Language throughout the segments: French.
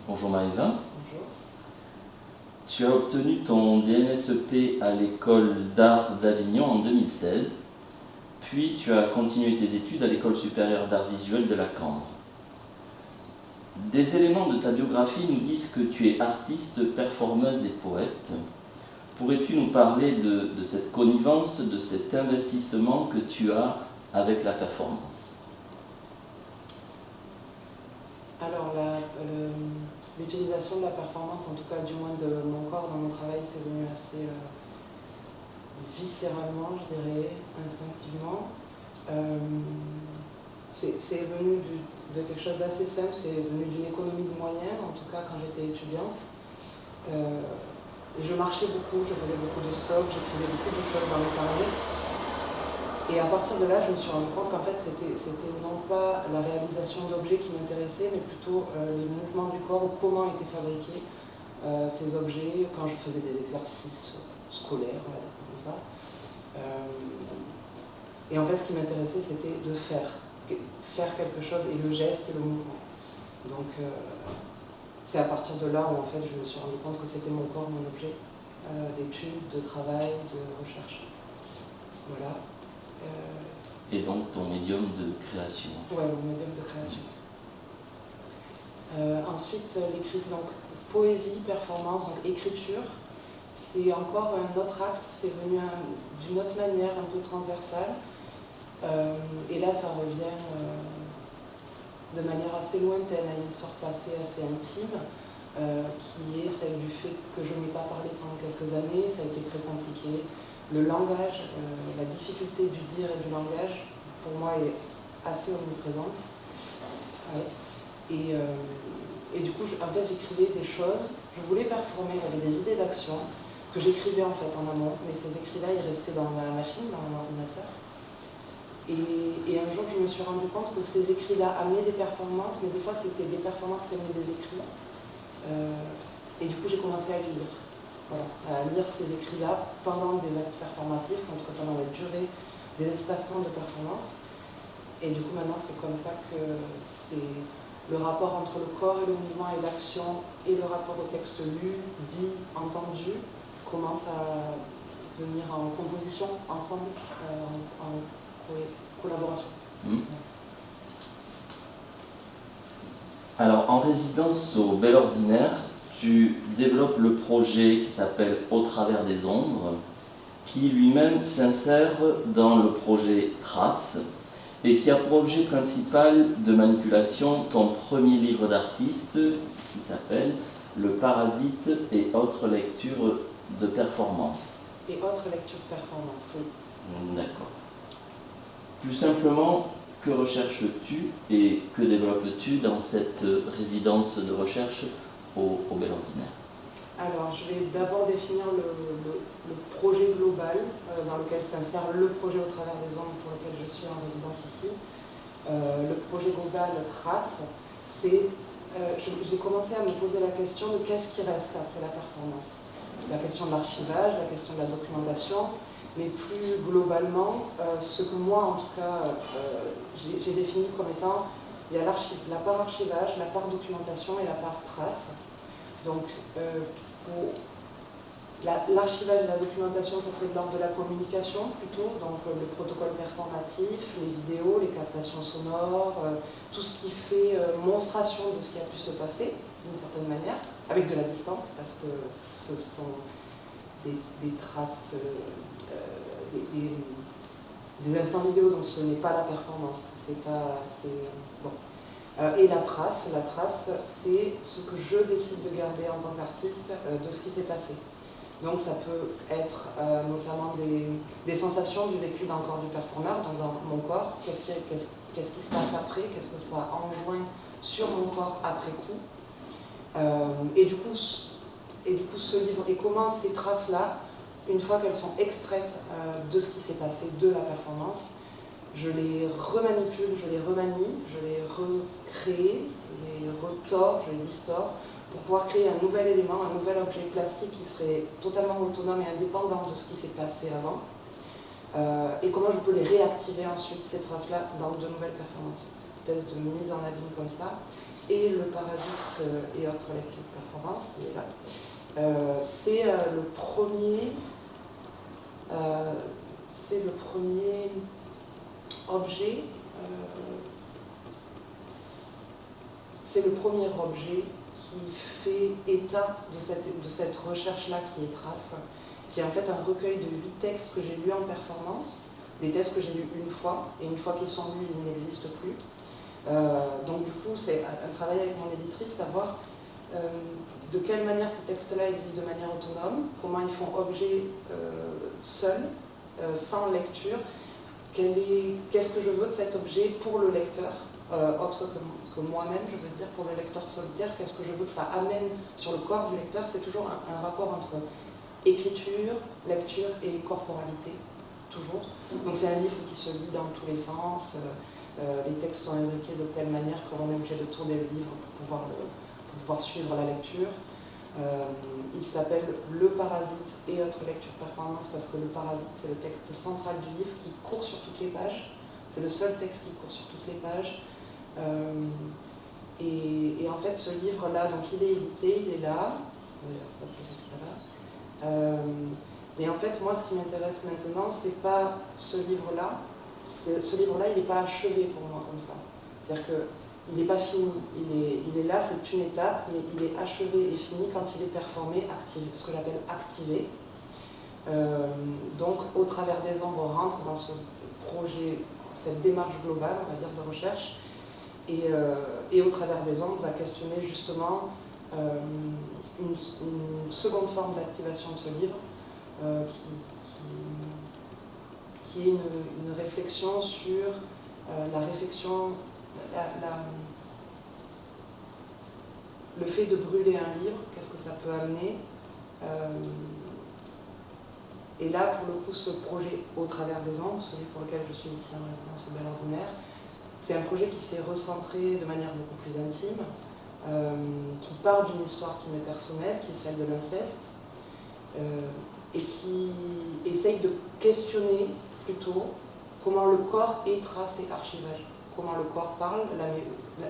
Bonjour Maëva. Bonjour. Tu as obtenu ton DNSEP à l'école d'art d'Avignon en 2016, puis tu as continué tes études à l'école supérieure d'art visuel de la Cambre. Des éléments de ta biographie nous disent que tu es artiste, performeuse et poète. Pourrais-tu nous parler de cette connivence, de cet investissement que tu as avec la performance ? Alors, l'utilisation de la performance, en tout cas du moins de mon corps dans mon travail, c'est venu assez viscéralement, je dirais, instinctivement. C'est venu de quelque chose d'assez simple, c'est venu d'une économie de moyens, en tout cas quand j'étais étudiante. Et je marchais beaucoup, je faisais beaucoup de stock, j'écrivais beaucoup de choses dans mes carnets. Et à partir de là, je me suis rendu compte qu'en fait, c'était non pas la réalisation d'objets qui m'intéressait, mais plutôt les mouvements du corps ou comment étaient fabriqués ces objets quand je faisais des exercices scolaires, on va dire comme ça. Et en fait, ce qui m'intéressait, c'était de faire quelque chose, et le geste et le mouvement. Donc, c'est à partir de là où en fait, je me suis rendu compte que c'était mon corps, mon objet d'étude, de travail, de recherche. Voilà. Et donc ton médium de création. Ouais, mon médium de création. Ensuite, donc poésie, performance, donc écriture, c'est encore un autre axe, c'est venu d'une autre manière, un peu transversale. Et là, ça revient de manière assez lointaine à une histoire passée assez intime, qui est celle du fait que je n'ai pas parlé pendant quelques années, ça a été très compliqué. Le langage, la difficulté du dire et du langage, pour moi, est assez omniprésente. Ouais. Et du coup, en fait, j'écrivais des choses, je voulais performer, j'avais des idées d'action que j'écrivais en fait en amont, mais ces écrits-là, ils restaient dans ma machine, dans mon ordinateur. Et un jour, je me suis rendu compte que ces écrits-là amenaient des performances, mais des fois, c'était des performances qui amenaient des écrits. Et du coup, j'ai commencé à lire. Voilà, à lire ces écrits-là pendant des actes performatifs, en tout cas pendant la durée des espaces-temps de performance. Et du coup, maintenant, c'est comme ça que c'est le rapport entre le corps et le mouvement et l'action et le rapport au texte lu, dit, entendu, commence à venir en composition, ensemble, en collaboration. Alors, en résidence au Bel Ordinaire, tu développes le projet qui s'appelle Au travers des ombres, qui lui-même s'insère dans le projet Trace et qui a pour objet principal de manipulation ton premier livre d'artiste qui s'appelle Le Parasite et autres lectures de performance. Et autres lectures de performance, oui. D'accord. Plus simplement, que recherches-tu et que développes-tu dans cette résidence de recherche au Bel Ordinaire ? Alors, je vais d'abord définir le projet global dans lequel s'insère le projet Au travers des ombres pour lequel je suis en résidence ici. Le projet global Trace, c'est... j'ai commencé à me poser la question de qu'est-ce qui reste après la performance. La question de l'archivage, la question de la documentation, mais plus globalement, ce que moi, en tout cas, j'ai défini comme étant, il y a la part archivage, la part documentation et la part trace. Donc, l'archivage et la documentation, ça serait de l'ordre de la communication plutôt, donc le protocole performatif, les vidéos, les captations sonores, tout ce qui fait monstration de ce qui a pu se passer, d'une certaine manière, avec de la distance, parce que ce sont des traces, des instants vidéo, donc ce n'est pas la performance, bon. Et la trace, c'est ce que je décide de garder en tant qu'artiste de ce qui s'est passé. Donc ça peut être notamment des sensations du vécu dans le corps du performeur, donc dans mon corps, qu'est-ce qui se passe après, qu'est-ce que ça enjoint sur mon corps après coup. Et du coup, ce livre, et comment ces traces-là, une fois qu'elles sont extraites de ce qui s'est passé, de la performance, je les remanipule, je les remanie, je les recrée, je les retors, je les distors, pour pouvoir créer un nouvel élément, un nouvel objet plastique qui serait totalement autonome et indépendant de ce qui s'est passé avant. Et comment je peux les réactiver ensuite, ces traces-là, dans de nouvelles performances. Une espèce de mise en abîme comme ça. et Le Parasite et autres lectures de performance, qui est là. C'est le premier objet, c'est le premier objet qui fait état de cette recherche-là qui est Trace, qui est en fait un recueil de 8 textes que j'ai lus en performance, des textes que j'ai lus une fois, et une fois qu'ils sont lus, ils n'existent plus. Donc du coup, c'est un travail avec mon éditrice, savoir de quelle manière ces textes-là existent de manière autonome, comment ils font objet seuls, sans lecture, qu'est-ce que je veux de cet objet pour le lecteur, autre que moi-même, je veux dire, pour le lecteur solitaire, qu'est-ce que je veux que ça amène sur le corps du lecteur. C'est toujours un rapport entre écriture, lecture et corporalité, toujours. Donc c'est un livre qui se lit dans tous les sens, les textes sont imbriqués de telle manière qu'on est obligé de tourner le livre pour pouvoir suivre la lecture. Il s'appelle Le Parasite et autres lectures performance parce que Le Parasite, c'est le texte central du livre qui court sur toutes les pages. C'est le seul texte qui court sur toutes les pages. Et en fait, ce livre-là, donc il est édité, il est là. Ça, c'est là. Mais en fait, moi, ce qui m'intéresse maintenant, c'est pas ce livre-là. Ce livre-là, il n'est pas achevé pour moi comme ça. C'est-à-dire qu'il n'est pas fini. Il est là, c'est une étape, mais il est achevé et fini quand il est performé, activé, ce que j'appelle activé. Donc, Au travers des ombres rentre dans ce projet, cette démarche globale, on va dire, de recherche. Et Au travers des ombres va questionner justement une seconde forme d'activation de ce livre qui est une réflexion sur la réflexion, le fait de brûler un livre, qu'est-ce que ça peut amener. Et là, pour le coup, ce projet Au travers des ombres, celui pour lequel je suis ici en résidence au Bel Ordinaire, c'est un projet qui s'est recentré de manière beaucoup plus intime, qui part d'une histoire qui m'est personnelle, qui est celle de l'inceste, et qui essaye de questionner plutôt comment le corps est trace et archivage, comment le corps parle,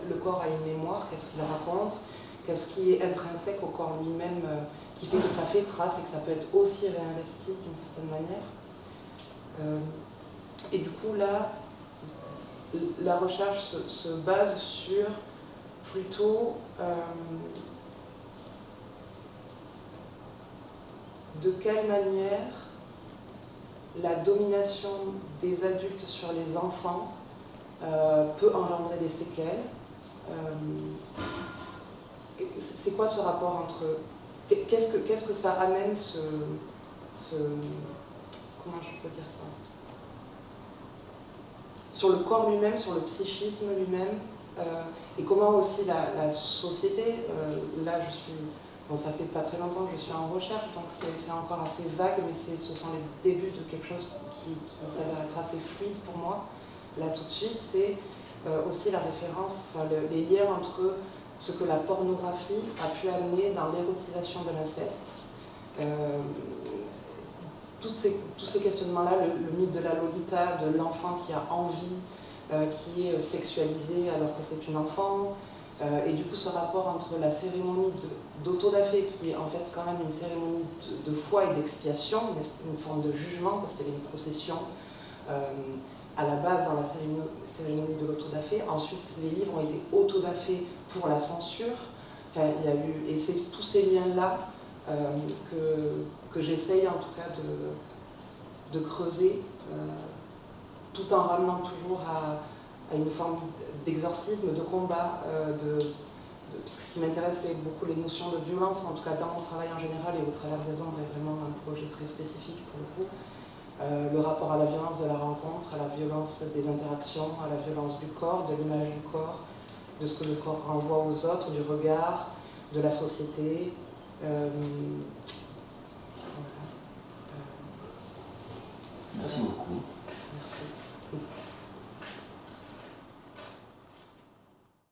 le corps a une mémoire, qu'est-ce qu'il raconte, qu'est-ce qui est intrinsèque au corps lui-même, qui fait que ça fait trace et que ça peut être aussi réinvesti d'une certaine manière. Et du coup là, la recherche se base sur plutôt de quelle manière la domination des adultes sur les enfants peut engendrer des séquelles. C'est quoi ce rapport entre... Qu'est-ce que ça amène comment je peux dire ça? Sur le corps lui-même, sur le psychisme lui-même, et comment aussi la société, là je suis... Bon, ça fait pas très longtemps que je suis en recherche, donc c'est encore assez vague, mais ce sont les débuts de quelque chose qui s'avère être assez fluide pour moi. Là tout de suite, c'est aussi la référence, enfin, les liens entre ce que la pornographie a pu amener dans l'érotisation de l'inceste. Tous ces questionnements-là, le mythe de la Lolita, de l'enfant qui a envie, qui est sexualisé alors que c'est une enfant, et du coup ce rapport entre la cérémonie d'autodafé, qui est en fait quand même une cérémonie de foi et d'expiation, une forme de jugement, parce qu'il y a une procession à la base dans la cérémonie de l'autodafé. Ensuite, les livres ont été autodafés pour la censure. Enfin, il y a eu, et c'est tous ces liens-là que j'essaye en tout cas de creuser, tout en ramenant toujours à une forme d'exorcisme, de combat. Ce qui m'intéresse, c'est beaucoup les notions de violence, en tout cas dans mon travail en général, et Au travers des ombres est vraiment un projet très spécifique pour le coup. Le rapport à la violence de la rencontre, à la violence des interactions, à la violence du corps, de l'image du corps, de ce que le corps renvoie aux autres, du regard, de la société. Merci beaucoup. Merci.